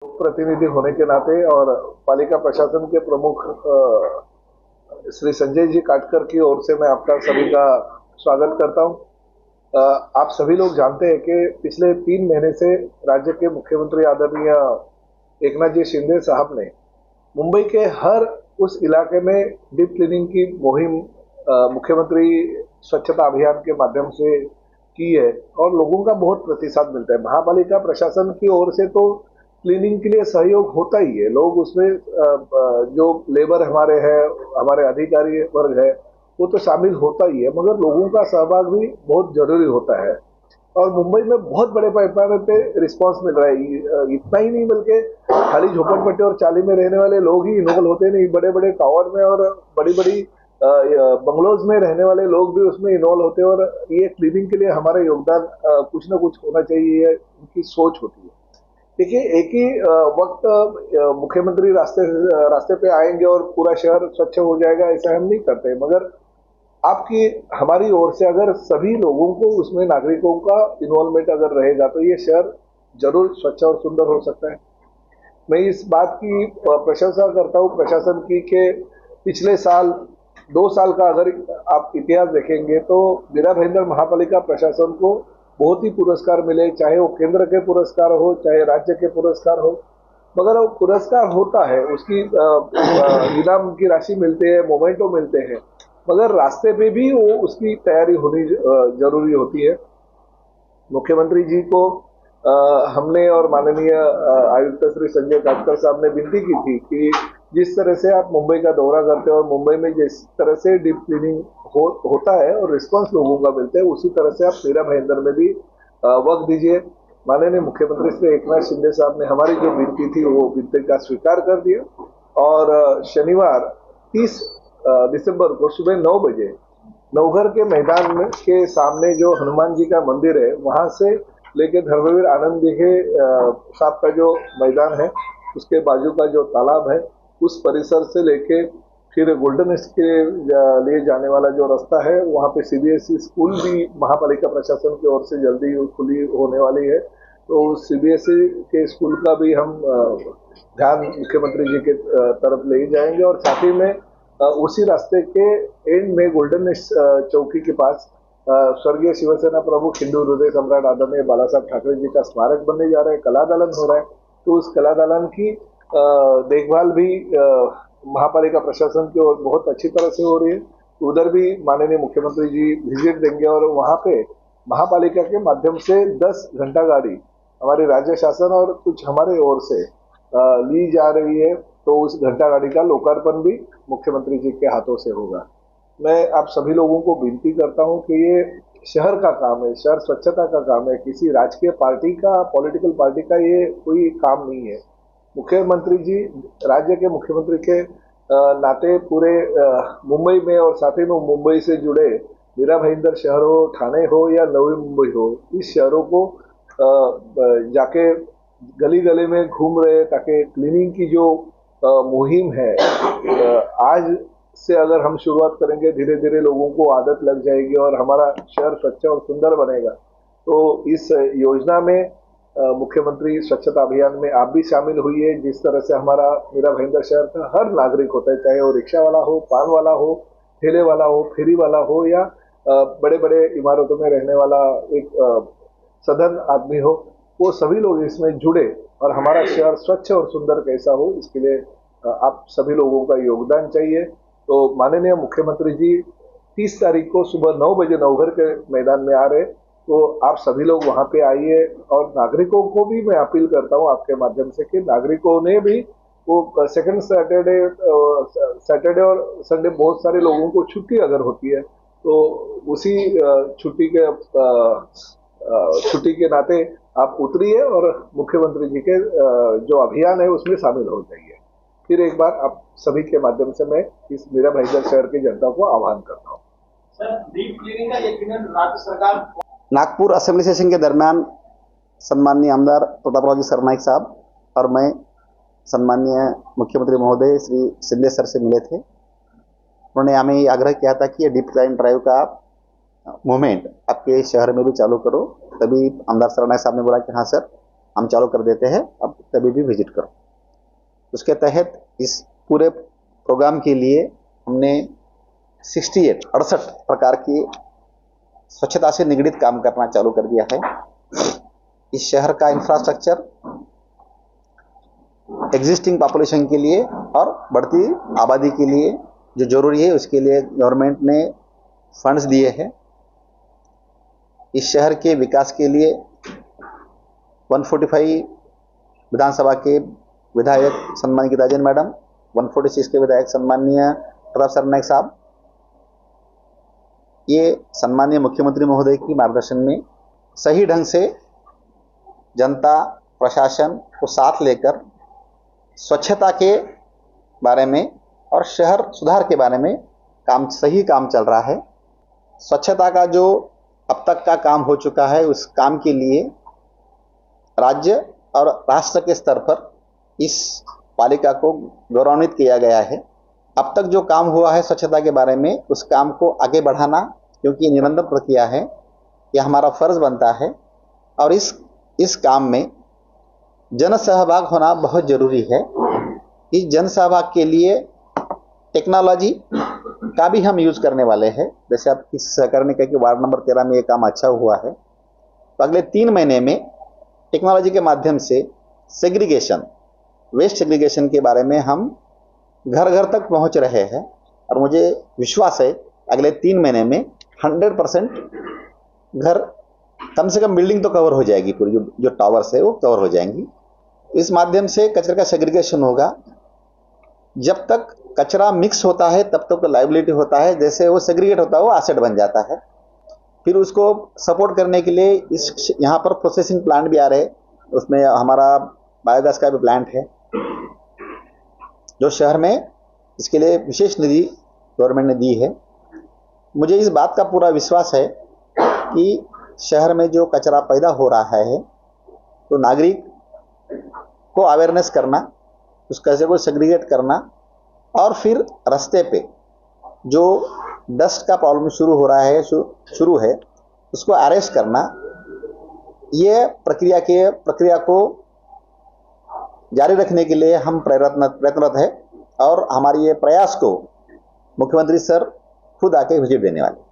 प्रतिनिधि होने के नाते और पालिका प्रशासन के प्रमुख श्री संजय जी काटकर की ओर से मैं आपका सभी का स्वागत करता हूं। आप सभी लोग जानते हैं कि पिछले 3 महीने से राज्य के मुख्यमंत्री आदरणीय एकनाथ जी शिंदे साहब ने मुंबई के हर उस इलाके में डीप क्लीनिंग की मुहिम मुख्यमंत्री स्वच्छता अभियान के माध्यम से की है और लोगों का बहुत प्रतिसाद मिलता है। महापालिका प्रशासन की ओर से तो क्लीनिंग के लिए सहयोग होता ही है। लोग उसमें जो लेबर हमारे हैं, हमारे अधिकारी वर्ग है, वो तो शामिल होता ही है, मगर लोगों का सहभाग भी बहुत जरूरी होता है और मुंबई में बहुत बड़े पैमाने पे रिस्पांस मिल रहा है। इतना ही नहीं बल्कि खाली झोपड़पट्टी और चाली में रहने वाले लोग ही इन्वॉल्व होते नहीं, बड़े बड़े टावर में और बड़ी बड़ी बंगलोज में रहने वाले लोग भी उसमें इन्वॉल्व होते हैं और ये क्लीनिंग के लिए हमारा योगदान कुछ ना कुछ होना चाहिए, उनकी सोच होती है। देखिए, एक ही वक्त मुख्यमंत्री रास्ते पे आएंगे और पूरा शहर स्वच्छ हो जाएगा, ऐसा हम नहीं करते, मगर आपकी हमारी ओर से अगर सभी लोगों को उसमें नागरिकों का इन्वॉल्वमेंट अगर रहेगा तो ये शहर जरूर स्वच्छ और सुंदर हो सकता है। मैं इस बात की प्रशंसा करता हूँ प्रशासन की कि पिछले साल 2 साल का अगर आप इतिहास देखेंगे तो मीरा भाईंदर महापालिका प्रशासन को बहुत ही पुरस्कार मिले, चाहे वो केंद्र के पुरस्कार हो चाहे राज्य के पुरस्कार हो, मगर वो पुरस्कार होता है, उसकी इनाम की राशि मिलते हैं, मोमेंटो मिलते हैं, मगर रास्ते पे भी वो उसकी तैयारी होनी जरूरी होती है। मुख्यमंत्री जी को हमने और माननीय आयुक्त श्री संजय काटकर साहब ने विनती की थी कि जिस तरह से आप मुंबई का दौरा करते हैं और मुंबई में जिस तरह से डीप क्लीनिंग होता है और रिस्पांस लोगों का मिलता है, उसी तरह से आप मीरा भाईंदर में भी वक्त दीजिए। माननीय मुख्यमंत्री श्री एकनाथ शिंदे साहब ने हमारी जो विनती थी वो विनती का स्वीकार कर दिया और शनिवार 30 दिसंबर को सुबह 9 बजे नवघर के मैदान में के सामने जो हनुमान जी का मंदिर है, वहां से लेके धर्मवीर आनंद दिघे साहब का जो मैदान है, उसके बाजू का जो तालाब है, उस परिसर से लेके फिर गोल्डन ईस्ट के लिए जाने वाला जो रास्ता है, वहाँ पे सीबीएसई स्कूल भी महापालिका प्रशासन की ओर से जल्दी खुली होने वाली है। तो सीबीएसई के स्कूल का भी हम ध्यान मुख्यमंत्री जी के तरफ ले जाएंगे और साथ ही में उसी रास्ते के एंड में गोल्डन चौकी के पास स्वर्गीय शिवसेना प्रमुख हिंदू हृदय सम्राट आदरणीय बाला साहब ठाकरे जी का स्मारक बनने जा रहा है, कला दालन हो रहा है। तो उस कला दालन की देखभाल भी महापालिका प्रशासन की ओर बहुत अच्छी तरह से हो रही है। उधर भी माननीय मुख्यमंत्री जी विजिट देंगे और वहां पे महापालिका के माध्यम से 10 घंटा गाड़ी हमारे राज्य शासन और कुछ हमारे ओर से ली जा रही है। तो उस घंटा गाड़ी का लोकार्पण भी मुख्यमंत्री जी के हाथों से होगा। मैं आप सभी लोगों को विनती करता हूं कि ये शहर का काम है, शहर स्वच्छता का काम है, किसी राजकीय पार्टी का, पॉलिटिकल पार्टी का ये कोई काम नहीं है। मुख्यमंत्री जी राज्य के मुख्यमंत्री के नाते पूरे मुंबई में और साथ ही में मुंबई से जुड़े मीरा भाईंदर शहर हो, ठाणे हो या नवी मुंबई हो, इस शहरों को जाके गली गली में घूम रहे ताकि क्लीनिंग की जो मुहिम है, आज से अगर हम शुरुआत करेंगे, धीरे धीरे लोगों को आदत लग जाएगी और हमारा शहर स्वच्छ और सुंदर बनेगा। तो इस योजना में मुख्यमंत्री स्वच्छता अभियान में आप भी शामिल हुई है। जिस तरह से हमारा मीरा भाईंदर शहर का हर नागरिक होता है, चाहे वो रिक्शा वाला हो, पान वाला हो, ठेले वाला हो, फेरी वाला हो या बड़े बड़े इमारतों में रहने वाला एक सधन आदमी हो, वो सभी लोग इसमें जुड़े और हमारा शहर स्वच्छ और सुंदर कैसा हो, इसके लिए आप सभी लोगों का योगदान चाहिए। तो माननीय मुख्यमंत्री जी 30 तारीख को सुबह 9 बजे नवघर के मैदान में आ रहे, तो आप सभी लोग वहां पे आइए और नागरिकों को भी मैं अपील करता हूं आपके माध्यम से कि नागरिकों ने भी वो सेकंड सैटरडे और संडे बहुत सारे लोगों को छुट्टी अगर होती है, तो उसी छुट्टी के नाते आप उतरिए और मुख्यमंत्री जी के जो अभियान है उसमें शामिल हो जाइए। फिर एक बार आप सभी के माध्यम से मैं इस मीरा भाईंदर शहर की जनता को आह्वान करता हूँ। सर, डीप क्लीनिंग का यकीनन राज्य सरकार। नागपुर असेंबली सेशन के दरमियान सम्माननीय आमदार प्रतापराव जी सरनाईक साहब और मैं सम्माननीय मुख्यमंत्री महोदय श्री शिंदे सर से मिले थे। उन्होंने हमें आग्रह किया था कि ये डीप क्लीन ड्राइव का मूवमेंट आपके शहर में भी चालू करो। तभी आमदार सरनाईक साहब ने बोला कि हाँ सर, हम चालू कर देते हैं, अब कभी भी विजिट करो। उसके तहत इस पूरे प्रोग्राम के लिए हमने 68 प्रकार की स्वच्छता से निगडित काम करना चालू कर दिया है। इस शहर का इंफ्रास्ट्रक्चर एग्जिस्टिंग पॉपुलेशन के लिए और बढ़ती आबादी के लिए जो जरूरी है उसके लिए गवर्नमेंट ने फंड्स दिए हैं। इस शहर के विकास के लिए 145 विधानसभा के विधायक सम्मानीय गीताजन मैडम, 146 के विधायक सम्मानीय प्रताप सरनाईक साहब, ये सम्मानीय मुख्यमंत्री महोदय की मार्गदर्शन में सही ढंग से जनता प्रशासन को साथ लेकर स्वच्छता के बारे में और शहर सुधार के बारे में सही काम चल रहा है। स्वच्छता का जो अब तक का काम हो चुका है उस काम के लिए राज्य और राष्ट्र के स्तर पर इस पालिका को गौरवान्वित किया गया है। अब तक जो काम हुआ है स्वच्छता के बारे में उस काम को आगे बढ़ाना, क्योंकि ये निरंतर प्रक्रिया है, यह हमारा फर्ज बनता है और इस काम में जन सहभाग होना बहुत जरूरी है। इस जन सहभाग के लिए टेक्नोलॉजी का भी हम यूज करने वाले हैं। जैसे आप किसी सहकारी ने कहा कि वार्ड नंबर 13 में ये काम अच्छा हुआ है, तो अगले 3 महीने में टेक्नोलॉजी के माध्यम से सेग्रीगेशन, वेस्ट सेग्रीगेशन के बारे में हम घर घर तक पहुंच रहे हैं और मुझे विश्वास है अगले 3 महीने में 100% घर, कम से कम बिल्डिंग तो कवर हो जाएगी, पूरी जो टावर्स है वो कवर हो जाएंगी। इस माध्यम से कचरे का सेग्रीगेशन होगा। जब तक कचरा मिक्स होता है तब तक लायबिलिटी होता है, जैसे वो सेग्रीगेट होता है वो एसेट बन जाता है। फिर उसको सपोर्ट करने के लिए यहाँ पर प्रोसेसिंग प्लांट भी आ रहे हैं, उसमें हमारा बायोगैस का भी प्लांट है जो शहर में, इसके लिए विशेष निधि गवर्नमेंट ने दी है। मुझे इस बात का पूरा विश्वास है कि शहर में जो कचरा पैदा हो रहा है तो नागरिक को अवेयरनेस करना, उस कचरे को सेग्रीगेट करना और फिर रास्ते पे जो डस्ट का प्रॉब्लम शुरू है उसको अरेस्ट करना, ये प्रक्रिया को जारी रखने के लिए हम प्रयत्नरत है और हमारी ये प्रयास को मुख्यमंत्री सर खुद आके विजिट देने वाले।